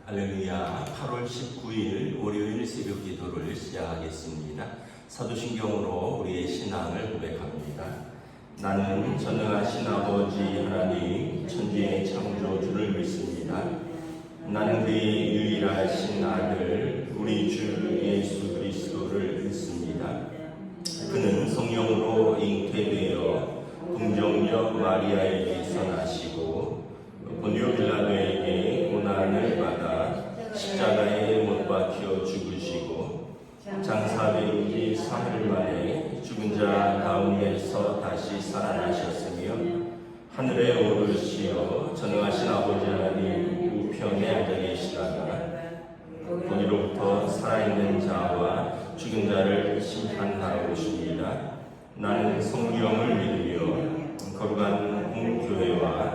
할렐루야. 8월 19일 월요일 새벽 기도를 시작하겠습니다. 사도신경으로 우리의 신앙을 고백합니다. 나는 전능하신 아버지 하나님 천지의 창조주를 믿습니다. 나는 그의 유일하신 아들 우리 주 예수 그리스도를 믿습니다. 그는 성령으로 잉태되어 동정녀 마리아에게서 나시고 본디오 빌라도에게 고난을 받아 십자가에 못 박혀 죽으시고 장사된 지 3일 만에 죽은 자 가운데서 다시 살아나셨으며 하늘에 오르시어 전능하신 아버지 하나님 우편에 앉아 계시다가 거기로부터 살아있는 자와 죽은 자를 심판하러 오십니다. 나는 성령을 믿으며 거룩한 공교회와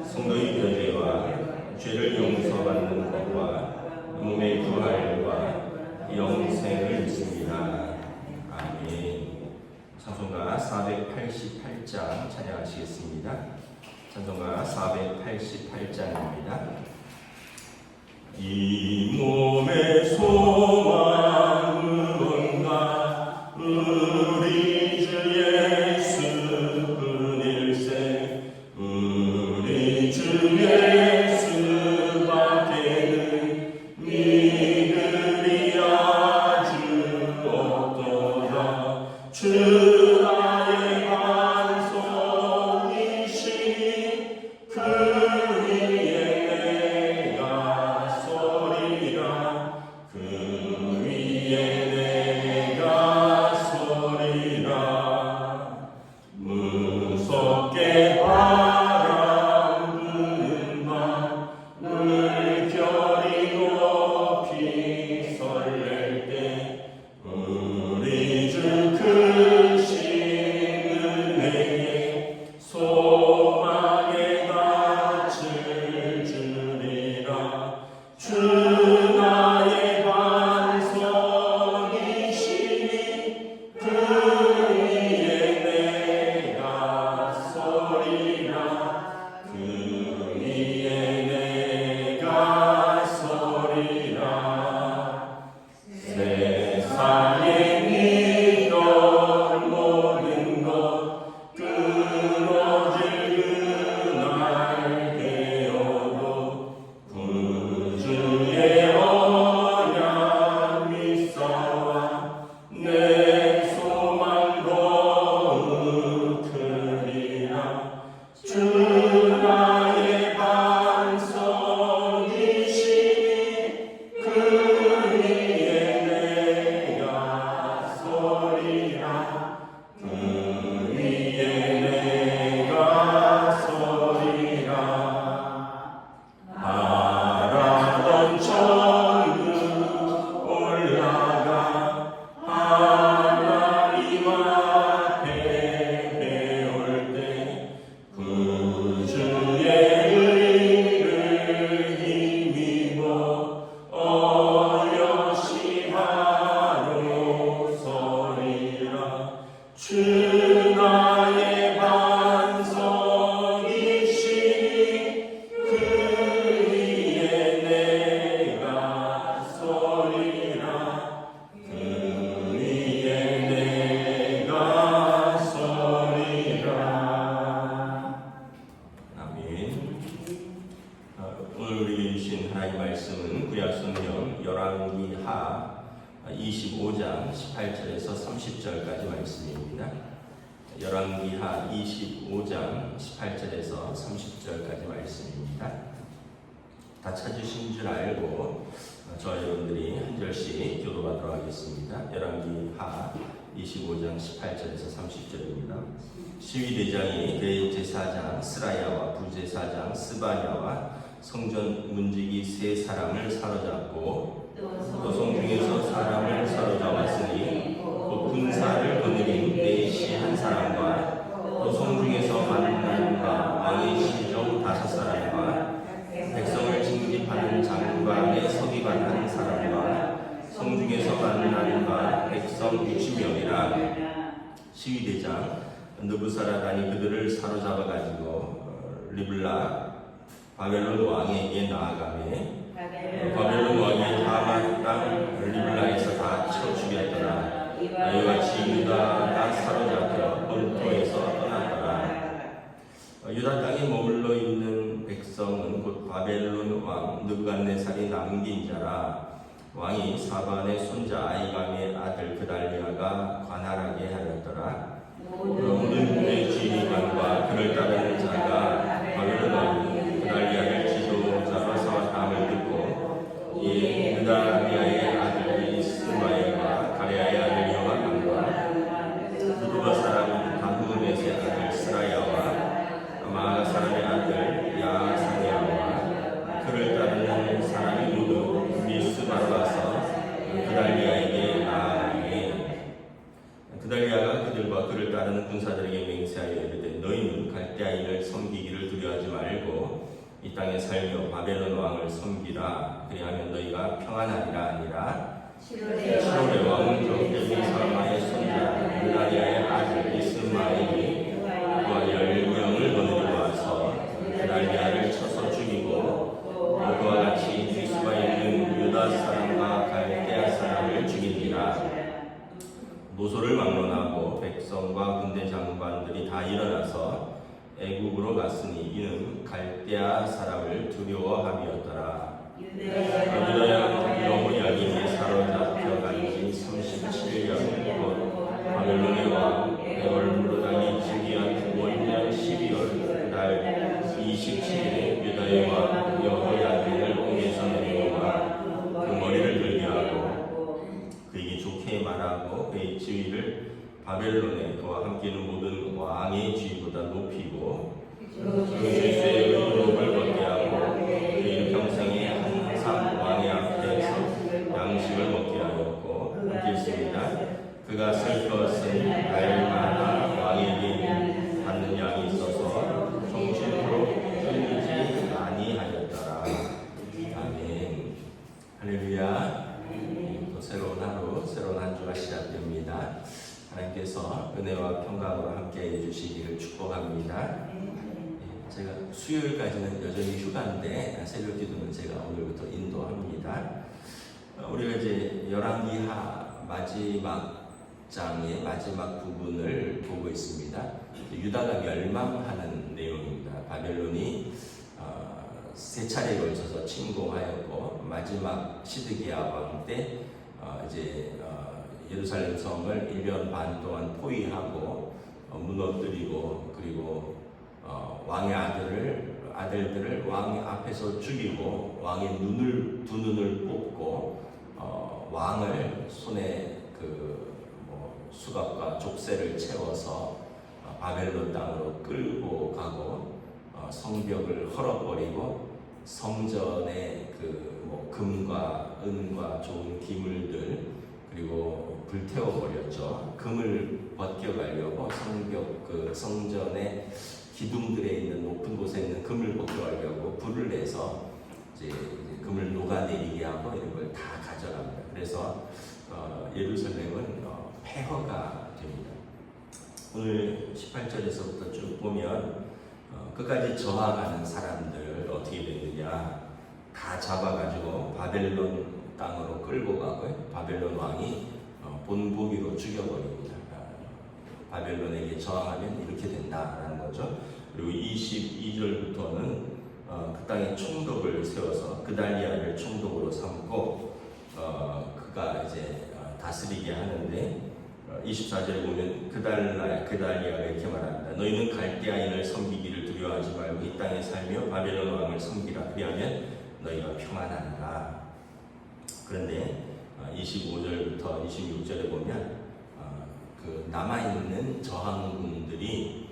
성도의 교제와 죄를 용서받는 것과 몸의 부활과 영생을 믿습니다. 아멘. 찬송가 488장 찬양하시겠습니다. 찬송가 488장입니다. 이 몸의 소망은 뭔가 우리 주 예수 그일생 우리 주 예수밖에는 믿음이 아주 없도다. 주 나의 반석이시니 그 위에 내가 서리라. 그 위에 내가 서리라. 무섭게 바람 부는 밤 물결이 높이 설렐 때 우리 주 크신 은혜에 소망에 닿을 줄이라. 주 나의 반석이시니 그 위에 내가 서리라. 그 위에 내가 서리라. 세상에 믿던 모든 것 끊어질 그날 되어도 구주의 언약 믿사와 내 소망 거룩하리라. 주 나의 반석이시니 그 위에 내가 서리라. 그 위에 내가 서리라. 바라던 천국 올라가 하나님 앞에 배울 때 구주의 의를 힘입어 어여시 바로 서리라. 주 나의 반석이시니 그 위에 내가 서리라. 그 위에 내가 서리라. 아멘. 오늘 우리에게 주신 하나님 말씀은 구약성경 열왕기하 25장 18절에서 30절까지 말씀입니다. 열왕기하 25장 18절에서 30절까지 말씀입니다. 다 찾으신 줄 알고 저와 여러분들이 한 절씩 교도하도록 하겠습니다. 열왕기하 25장 18절에서 30절입니다. 시위대장이 그의 제사장 스라야와 부제사장 스바냐와 성전 문지기 세 사람을 사로잡고 또 성중에서 사람을 사로잡았으니 또 군사를 거느린 내시 한 사람과 또 성중에서 만난 바 왕의 신종 5사람과 백성을 징집하는 장관의 서기관 한 사람과 성중에서 만난 바 백성 60명이라. 시위대장 느부사라단이 그들을 사로잡아 가지고 리블라 바벨론 왕에게 나아가매 왕 느부갓네살이 남긴 자라. 왕이 사반의 손자 아이감의 아들 그달리아가 관할하게 하였더라. 모든 유대 지휘관과 그를 따르는 자가 바벨론 왕이 그달리아를 지도자로 세웠다함을 듣고 이에 그달리아의 아들 이스마엘과 가레아의 아들 요하감과 느부가 사람 다후메스의 아들 스라야와 마가 사람의 아들 야사냐와 그를 따르는 사람이 모두 미스바로 와서 그달리아에게 나아가니 그달리아가 그들과 그를 따르는 군사들에게 맹세하여 이르되 너희는 갈대아인을 섬기기를 두려워하지 말고 이 땅에 살며 바벨론 왕을 섬기라. 그리하면 너희가 평안하리라. 아니라 시로의 왕은 에비사마의 손자 그달리아의 아들 이스마엘이 그와 10명을 거느리고 와서 그달리아를 쳐서 죽이고 그와 같이 미스바에 있는 유다 사람과 갈대아 사람을 죽이니라. 모소를 막론하고 백성과 군대 장관들이 다 일어나서 애국으로 갔으니 이는 갈대아 사람을 두려워함이었더라. 유다야 여호야김이 사로잡혀간 지 37년 곧 바벨론의 왕 에월무로당이 즉위한 월년 12월 그달 27일에 유다의 왕 여호야김을 옥에서 내려와 그 머리를 들게 하고 그에게 좋게 말하고 그의 지위를 바벨론에 그와 함께 있는 모든 왕의 지위보다 높이고 그 죄수의 의복을 벗게 하고 그의 평생에 항상 왕의 앞에서 양식을 먹게 하였고 읽겠습니다. 그가 쓸 것은 날마다 왕에게 받는 양이 있어서 정신으로 끊이지 아니하였더라. 아멘. 할렐루야. 또 새로운 하루, 새로운 한 주가 시작됩니다. 하나님께서 은혜와 평강으로 함께 해주시기를 축복합니다. 제가 수요일까지는 여전히 휴가인데 새벽 기도는 제가 오늘부터 인도합니다. 우리가 이제 열왕기하 마지막 장의 마지막 부분을 보고 있습니다. 유다가 멸망하는 내용입니다. 바벨론이 세 차례에 걸쳐서 침공하였고 마지막 시드기야 왕 때 이제 예루살렘 성을 1년 반 동안 포위하고 무너뜨리고 그리고 왕의 아들들을 왕 앞에서 죽이고 왕의 두 눈을 뽑고 왕을 손에 수갑과 족쇄를 채워서 바벨론 땅으로 끌고 가고 성벽을 헐어버리고 성전의 금과 은과 좋은 기물들 그리고 불태워버렸죠. 금을 벗겨가려고 성전의 기둥들에 있는 높은 곳에 있는 금을 벗겨가려고 불을 내서 이제 금을 녹아내리게 하고 이런 걸 다 가져갑니다. 그래서 예루살렘은 폐허가 됩니다. 오늘 18절에서부터 쭉 보면 끝까지 저항하는 사람들 어떻게 되느냐 다 잡아가지고 바벨론 땅으로 끌고 가고 바벨론 왕이 본보기로 죽여버립니다. 바벨론에게 저항하면 이렇게 된다라는 거죠. 그리고 22절부터는 그 땅에 총독을 세워서 그달리아를 총독으로 삼고 그가 이제 다스리게 하는데 24절에 보면 그달리아가 이렇게 말합니다. 너희는 갈대아인을 섬기기를 두려워하지 말고 이 땅에 살며 바벨론 왕을 섬기라. 그리하면 너희가 평안하리라. 그런데 25절부터 26절에 보면 그 남아있는 저항군들이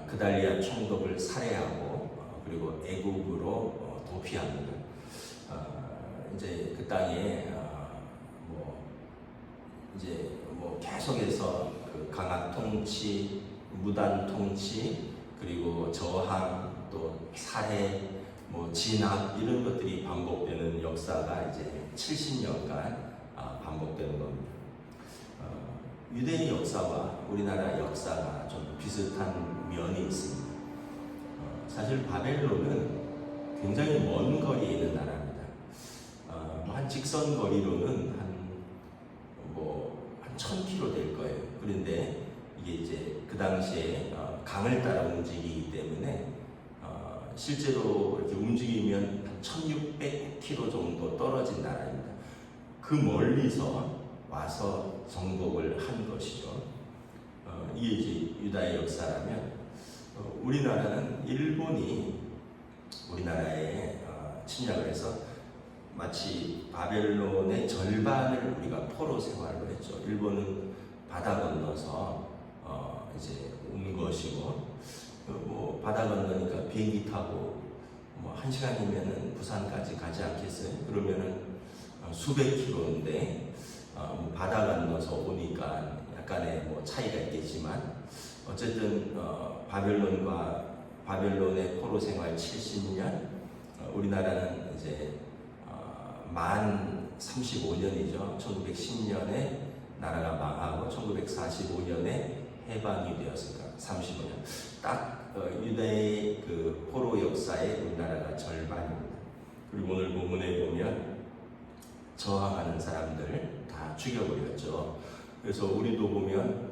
그달리아 총독을 살해하고 그리고 애국으로 도피합니다. 이제 그 땅에 계속해서 그 강압 통치, 무단 통치, 그리고 저항, 또 살해, 진압 이런 것들이 반복되는 역사가 이제 70년간 반복되는 겁니다. 유대인 역사와 우리나라 역사가 좀 비슷한 면이 있습니다. 사실 바벨론은 굉장히 먼 거리에 있는 나라입니다. 한 직선 거리로는 한 1000km 될 거예요. 그런데 이게 이제 그 당시에 강을 따라 움직이기 때문에 실제로 이렇게 움직이면 1600km 정도 떨어진 나라입니다. 그 멀리서 와서 정복을 한 것이죠. 이게 이제 유다의 역사라면, 우리나라는 일본이 우리나라에 침략을 해서 마치 바벨론의 절반을 우리가 포로 생활로 했죠. 일본은 바다 건너서 이제 온 것이고, 뭐 바다 건너니까 비행기 타고 뭐 1시간이면은 부산까지 가지 않겠어요? 그러면은 수백 킬로인데 뭐 바다 건너서 오니까 약간의 뭐 차이가 있겠지만, 어쨌든 바벨론의 포로 생활 70년, 우리나라는 이제 만 35년이죠. 1910년에 나라가 망하고 1945년에 해방이 되었으니까 35년. 딱 유대의 그 포로 역사에 우리나라가 절반입니다. 그리고 오늘 본문에 보면 저항하는 사람들 다 죽여버렸죠. 그래서 우리도 보면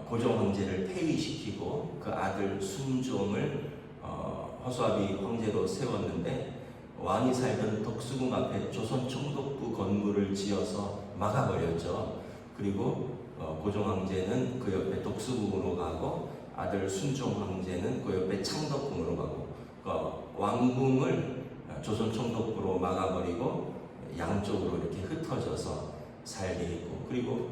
고종 황제를 폐위시키고 그 아들 순종을 허수아비 황제로 세웠는데, 왕이 살던 덕수궁 앞에 조선 총독부 건물을 지어서 막아버렸죠. 그리고 고종 황제는 그 옆에 덕수궁으로 가고, 아들 순종 황제는 그 옆에 창덕궁으로 가고, 왕궁을 조선 총독부로 막아버리고 양쪽으로 이렇게 흩어져서 살게 했고, 그리고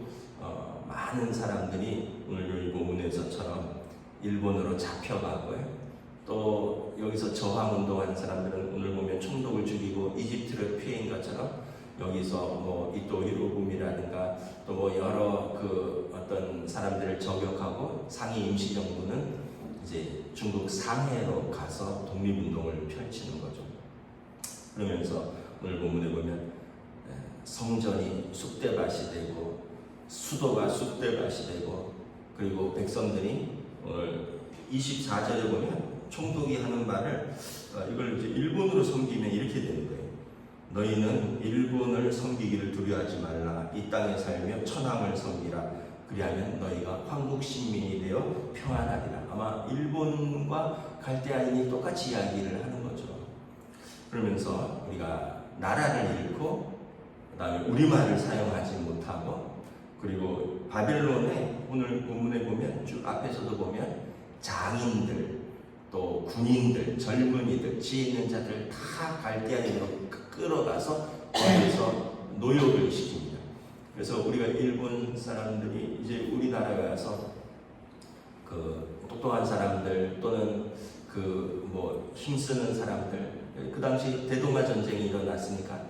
많은 사람들이 오늘 본문에서처럼 일본으로 잡혀가고요. 또 여기서 저항운동하는 사람들은 오늘 보면 총독을 죽이고 이집트를 피해인 것처럼 여기서 뭐 이토 히로부미라든가 또 뭐 여러 그 어떤 사람들을 저격하고, 상위 임시정부는 이제 중국 상해로 가서 독립운동을 펼치는 거죠. 그러면서 오늘 본문에 보면 성전이 쑥대밭이 되고 수도가 쑥대밭이 되고, 그리고 백성들이 오늘 24절에 보면 총독이 하는 말을 이걸 이제 일본으로 섬기면 이렇게 되는 거예요. 너희는 일본을 섬기기를 두려워하지 말라. 이 땅에 살며 천황을 섬기라. 그리하면 너희가 황국 신민이 되어 평안하리라. 아마 일본과 갈대아인이 똑같이 이야기를 하는 거죠. 그러면서 우리가 나라를 잃고, 그 다음에 우리말을 사용하지 못하고, 그리고 바벨론에 오늘 본문에 보면 쭉 앞에서도 보면 장인들, 또 군인들, 젊은이들, 지혜 있는 자들 다 갈대아인으로 끌어가서 거기서 노역을 시킵니다. 그래서 우리가 일본 사람들이 이제 우리나라에 와서 그 똑똑한 사람들 또는 그 뭐 힘쓰는 사람들, 그 당시 대동아 전쟁이 일어났으니까 다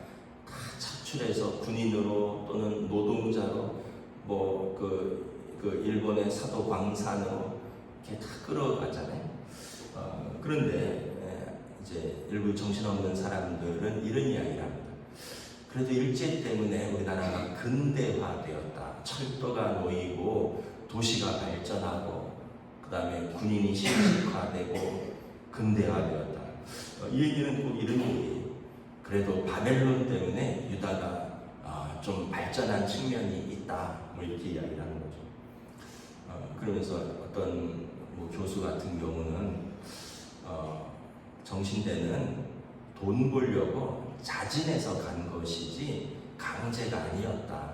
차출해서 군인으로 또는 노동자로 뭐 그 일본의 사도 광산으로 이렇게 다 끌어갔잖아요. 그런데 이제 일부 정신없는 사람들은 이런 이야기를 합니다. 그래도 일제 때문에 우리나라가 근대화되었다. 철도가 놓이고 도시가 발전하고, 그 다음에 군인이 신식화되고 근대화되었다. 이 얘기는 꼭 이런 얘기예요. 그래도 바벨론 때문에 유다가 좀 발전한 측면이 있다. 뭐 이렇게 이야기를 하는 거죠. 그러면서 어떤 뭐 교수 같은 경우는 정신대는 돈 벌려고 자진해서 간 것이지 강제가 아니었다.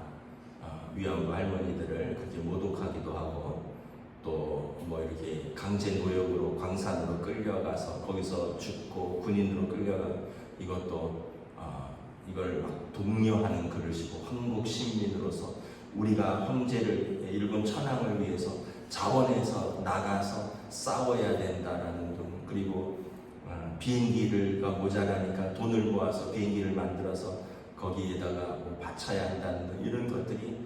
위안부 할머니들을 그렇게 모독하기도 하고, 또 뭐 이렇게 강제 노역으로 광산으로 끌려가서 거기서 죽고 군인으로 끌려가, 이것도 이걸 막 독려하는 그릇이고, 한국 시민으로서 우리가 황제를, 일본 천황을 위해서 자원해서 나가서 싸워야 된다라는 등, 그리고 비행기가 모자라니까 돈을 모아서 비행기를 만들어서 거기에다가 뭐 바쳐야 한다는 등, 이런 것들이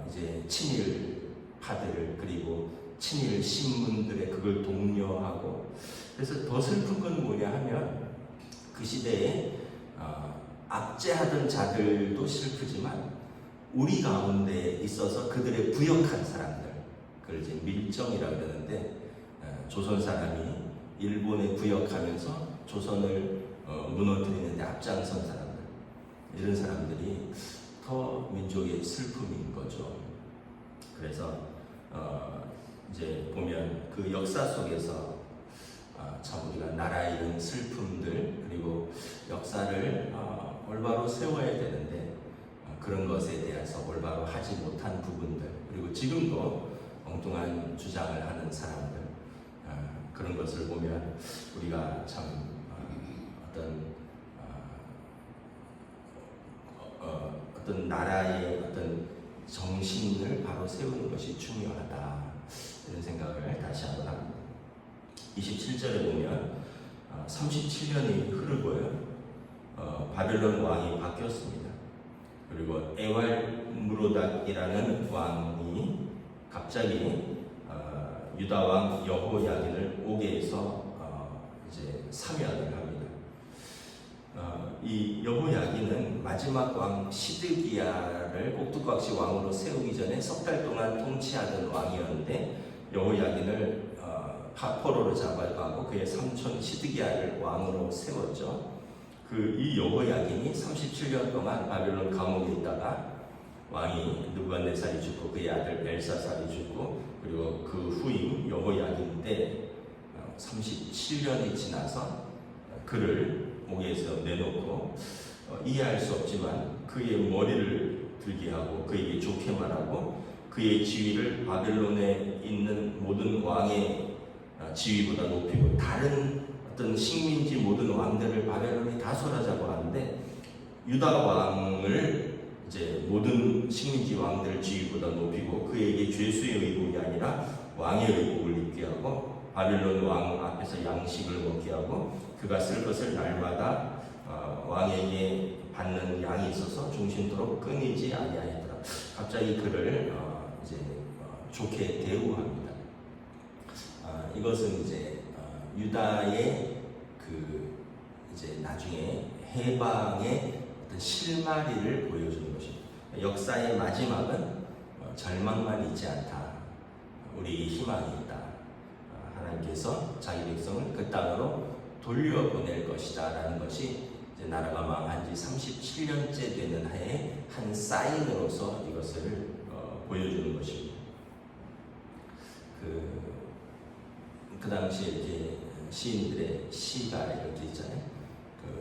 이제 친일파들을, 그리고 친일 신문들의 그걸 독려하고. 그래서 더 슬픈 건 뭐냐 하면 그 시대에 압제하던 자들도 슬프지만 우리 가운데 있어서 그들의 부역한 사람들, 그걸 이제 밀정이라고 그러는데, 조선 사람이 일본에 부역하면서 조선을 무너뜨리는데 앞장선 사람들, 이런 사람들이 더 민족의 슬픔인 거죠. 그래서 이제 보면 그 역사 속에서 참 우리가 나라에 이른 슬픔들 그리고 역사를 올바로 세워야 되는데 그런 것에 대해서 올바로 하지 못한 부분들 그리고 지금도 엉뚱한 주장을 하는 사람들 그런 것을 보면 우리가 참 어떤 나라의 어떤 정신을 바로 세우는 것이 중요하다 이런 생각을 다시 한번 합니다. 27절에 보면 37년이 흐르고요. 바벨론 왕이 바뀌었습니다. 그리고 에왈무로닥이라는 왕이 갑자기 유다 왕 여호야긴을 오게 해서 이제 사면을 합니다. 이 여호야긴은 마지막 왕 시드기야를 꼭두각시 왕으로 세우기 전에 석 달 동안 통치하던 왕이었는데 여호야긴을 포로로 잡아가고 그의 삼촌 시드기야를 왕으로 세웠죠. 이 여호야긴이 37년 동안 바벨론 감옥에 있다가 왕이 느부갓네살이 죽고 그의 아들 벨사살이 죽고 그리고 그 후임 여호야긴 때 37년이 지나서 그를 옥에서 내놓고 이해할 수 없지만 그의 머리를 들게 하고 그에게 좋게 말하고 그의 지위를 바벨론에 있는 모든 왕의 지위보다 높이고 다른 어떤 식민지 모든 왕들을 바벨론이 다 설하자고 하는데 유다 왕을 이제 모든 식민지 왕들 지위보다 높이고 그에게 죄수의 의복이 아니라 왕의 의복을 입게 하고 바벨론 왕 앞에서 양식을 먹게 하고 그가 쓸 것을 날마다 왕에게 받는 양이 있어서 중심도로 끊이지 아니하였더라. 갑자기 그를 이제 좋게 대우합니다. 이것은 이제 유다의 그 이제 나중에 해방의 어떤 실마리를 보여주는 것입니다. 역사의 마지막은 절망만 있지 않다. 우리 희망이 있다. 하나님께서 자기 백성을 그 땅으로 돌려보낼 것이다 라는 것이 이제 나라가 망한 지 37년째 되는 해에 한 사인으로서 이것을 보여주는 것입니다. 그 당시에 이제 시인들의 시가 이렇게 있잖아요.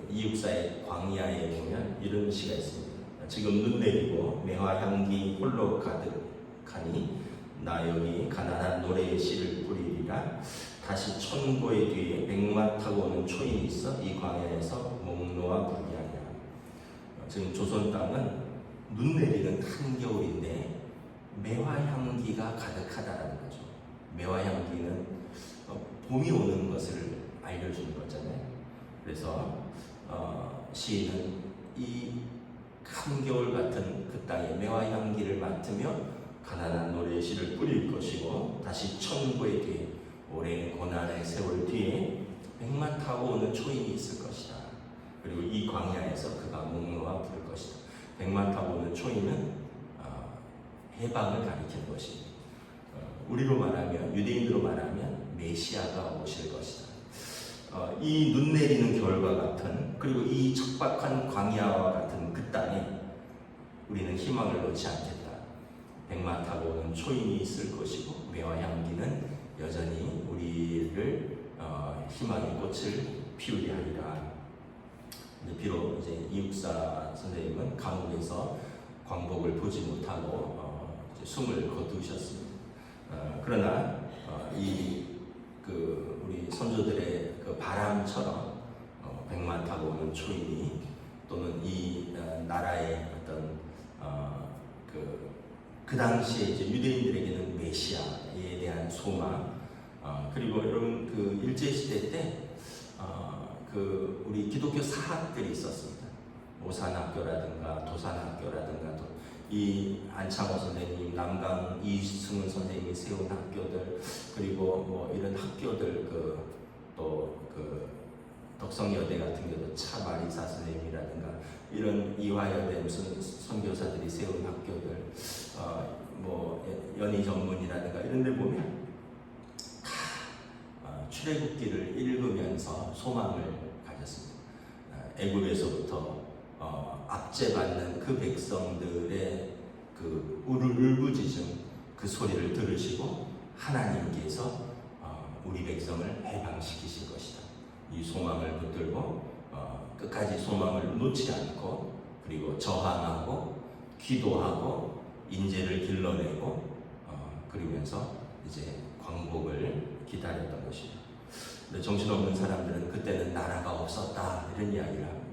이육사의 광야에 보면 이런 시가 있습니다. 지금 눈 내리고 매화 향기 홀로 가득하니 나 여기 가난한 노래의 씨를 뿌리리라. 다시 천고의 뒤에 백마 타고 오는 초인이 있어 이 광야에서 목놓아 부르게 하리라. 지금 조선 땅은 눈 내리는 한겨울인데 매화 향기가 가득하다라는 거죠. 매화 향기는 봄이 오는 것을 알려주는 거잖아요. 그래서 시인은 이 한겨울 같은 그 땅의 매화 향기를 맡으며 가난한 노래의 씨를 뿌릴 것이고 다시 천고의 뒤에 오랜 고난의 세월 뒤에 백마 타고 오는 초인이 있을 것이다. 그리고 이 광야에서 그가 목놓아 부를 것이다. 백마 타고 오는 초인은 해방을 가리키는 것입니다. 우리로 말하면 유대인으로 말하면 메시아가 오실 것이다. 이 눈 내리는 겨울과 같은 그리고 이 척박한 광야와 같은 그 땅에 우리는 희망을 놓지 않겠다. 백마 타고 오는 초인이 있을 것이고 매화 향기는 여전히 우리를 희망의 꽃을 피우게 하리라. 비록 이제 이육사 선생님은 감옥에서 광복을 보지 못하고 이제 숨을 거두셨습니다. 그러나 우리 선조들의 그 바람처럼 백마 타고 오는 초인이 또는 이 나라의 어떤 그 당시에 이제 유대인들에게는 메시아에 대한 소망 그리고 여러분 그 일제 시대 때 우리 기독교 사학들이 있었습니다. 오산학교라든가 도산학교라든가 또 이 안창호 선생님, 남강 이승훈 선생님이 세운 학교들 그리고 뭐 이런 학교들 덕성여대 같은 경우도 차마리사 선생님이라든가 이런 이화여대 무슨 선교사들이 세운 학교들 연희전문이라든가 이런 데 보면 다 출애굽기를 읽으면서 소망을 가졌습니다. 애굽에서부터 압제받는 그 백성들의 그 울부짖음 그 소리를 들으시고 하나님께서 우리 백성을 해방시키실 것이다. 이 소망을 붙들고 끝까지 소망을 놓지 않고 그리고 저항하고 기도하고 인재를 길러내고 그러면서 이제 광복을 기다렸던 것이죠. 근데 정신없는 사람들은 그때는 나라가 없었다 이런 이야기를 합니다.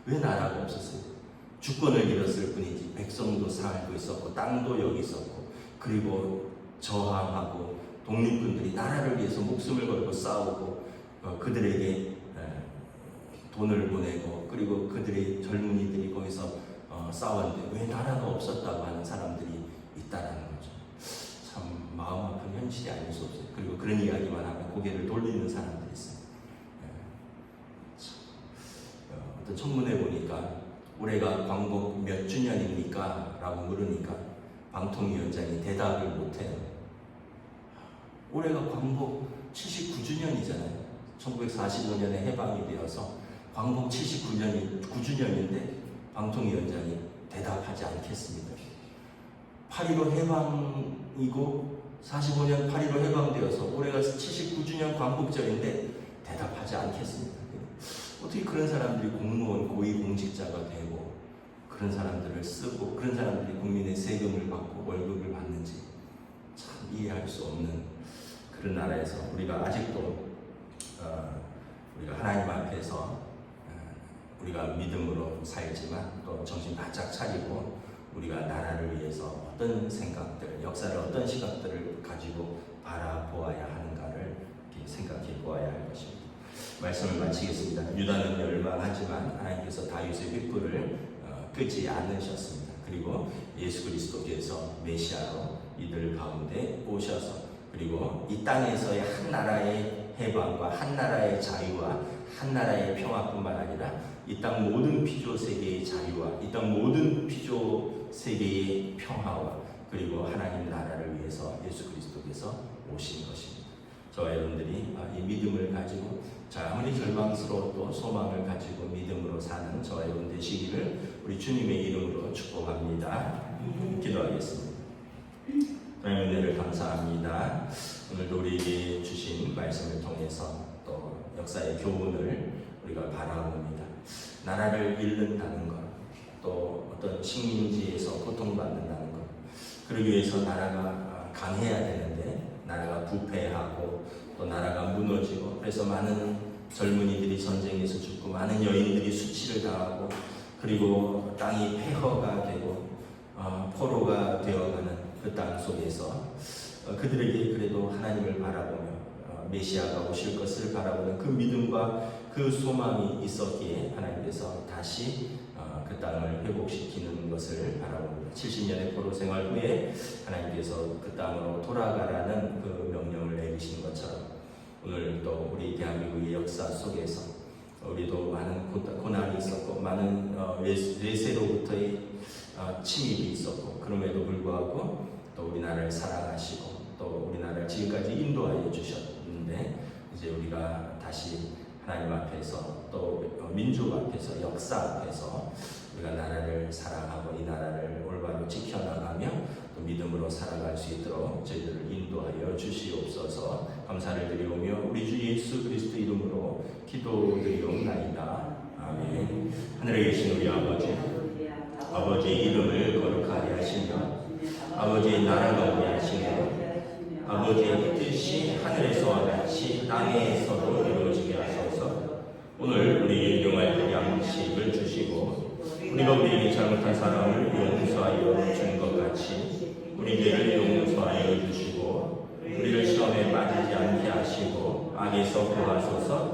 왜 나라가 없었어요? 주권을 잃었을 뿐이지 백성도 살고 있었고 땅도 여기 있었고 그리고 저항하고 독립군들이 나라를 위해서 목숨을 걸고 싸우고 그들에게 돈을 보내고 그리고 그들의 젊은이들이 거기서 싸웠는데 왜 나라가 없었다고 하는 사람들이 있다라는 거죠. 참 마음 아픈 현실이 아닐 수 없어요. 그리고 그런 이야기만 하면 고개를 돌리는 사람들이 있어요. 어떤 청문회 보니까 올해가 광복 몇 주년입니까? 라고 물으니까 방통위원장이 대답을 못해요. 올해가 광복 79주년이잖아요. 1945년에 해방이 되어서 광복 79주년인데 방통위원장이 대답하지 않겠습니다. 8.15 해방이고 45년 8.15 해방되어서 올해가 79주년 광복절인데 대답하지 않겠습니다. 어떻게 그런 사람들이 공무원, 고위공직자가 되고 그런 사람들을 쓰고 그런 사람들이 국민의 세금을 받고 월급을 받는지 참 이해할 수 없는 그런 나라에서 우리가 아직도 우리가 하나님 앞에서 우리가 믿음으로 살지만 또 정신 바짝 차리고 우리가 나라를 위해서 어떤 생각들, 역사를 어떤 시각들을 가지고 바라보아야 하는가를 생각해 보아야 할 것입니다. 말씀을 마치겠습니다. 유다는 멸망하지만 하나님께서 다윗의 횃불을 끄지 않으셨습니다. 그리고 예수 그리스도께서 메시아로 이들 가운데 오셔서 그리고 이 땅에서의 한 나라의 해방과 한 나라의 자유와 한 나라의 평화뿐만 아니라 이 땅 모든 피조 세계의 자유와 이 땅 모든 피조 세계의 평화와 그리고 하나님 나라를 위해서 예수 그리스도께서 오신 것입니다. 저와 여러분들이 이 믿음을 가지고 아무리 절망스러워도 소망을 가지고 믿음으로 사는 저와 여러분 되시기를 우리 주님의 이름으로 축복합니다. 기도하겠습니다. 하나님 은혜를 감사합니다. 오늘도 우리에게 주신 말씀을 통해서 또 역사의 교훈을 우리가 바라봅니다. 나라를 잃는다는 것, 또 어떤 식민지에서 고통받는다는 것, 그러기 위해서 나라가 강해야 되는데 나라가 부패하고 또 나라가 무너지고 그래서 많은 젊은이들이 전쟁에서 죽고 많은 여인들이 수치를 당하고 그리고 땅이 폐허가 되고 포로가 되어가는 그 땅 속에서 그들에게 그래도 하나님을 바라보며 메시아가 오실 것을 바라보는 그 믿음과 그 소망이 있었기에 하나님께서 다시 그 땅을 회복시키는 것을 바라봅니다. 70년의 포로 생활 후에 하나님께서 그 땅으로 돌아가라는 그 명령을 내리신 것처럼 오늘 또 우리 대한민국의 역사 속에서 우리도 많은 고난이 있었고 많은 외세로부터의 침입이 있었고 그럼에도 불구하고 또 우리나라를 사랑하시고 또 우리나라를 지금까지 인도하여 주셨는데 이제 우리가 다시 하나님 앞에서 또 민족 앞에서 역사 앞에서 우리가 나라를 사랑하고 이 나라를 올바로 지켜나가며 또 믿음으로 살아갈 수 있도록 저희들을 인도하여 주시옵소서. 감사를 드리오며 우리 주 예수 그리스도 이름으로 기도드리옵나이다. 아멘. 하늘에 계신 우리 아버지의 이름을 거룩하게 하시며 아버지의 나라가 오게 하시며 아버지의 뜻이 하늘에서와 같이 땅에서도 이루어지게 하소서. 오늘 우리에게 일용할 양식을 주시고 우리가 우리에게 잘못한 사람을 용서하여 준 것 같이 우리 죄를 용서하여 주시고 우리를 시험에 빠지지 않게 하시고 악에서 구하소서.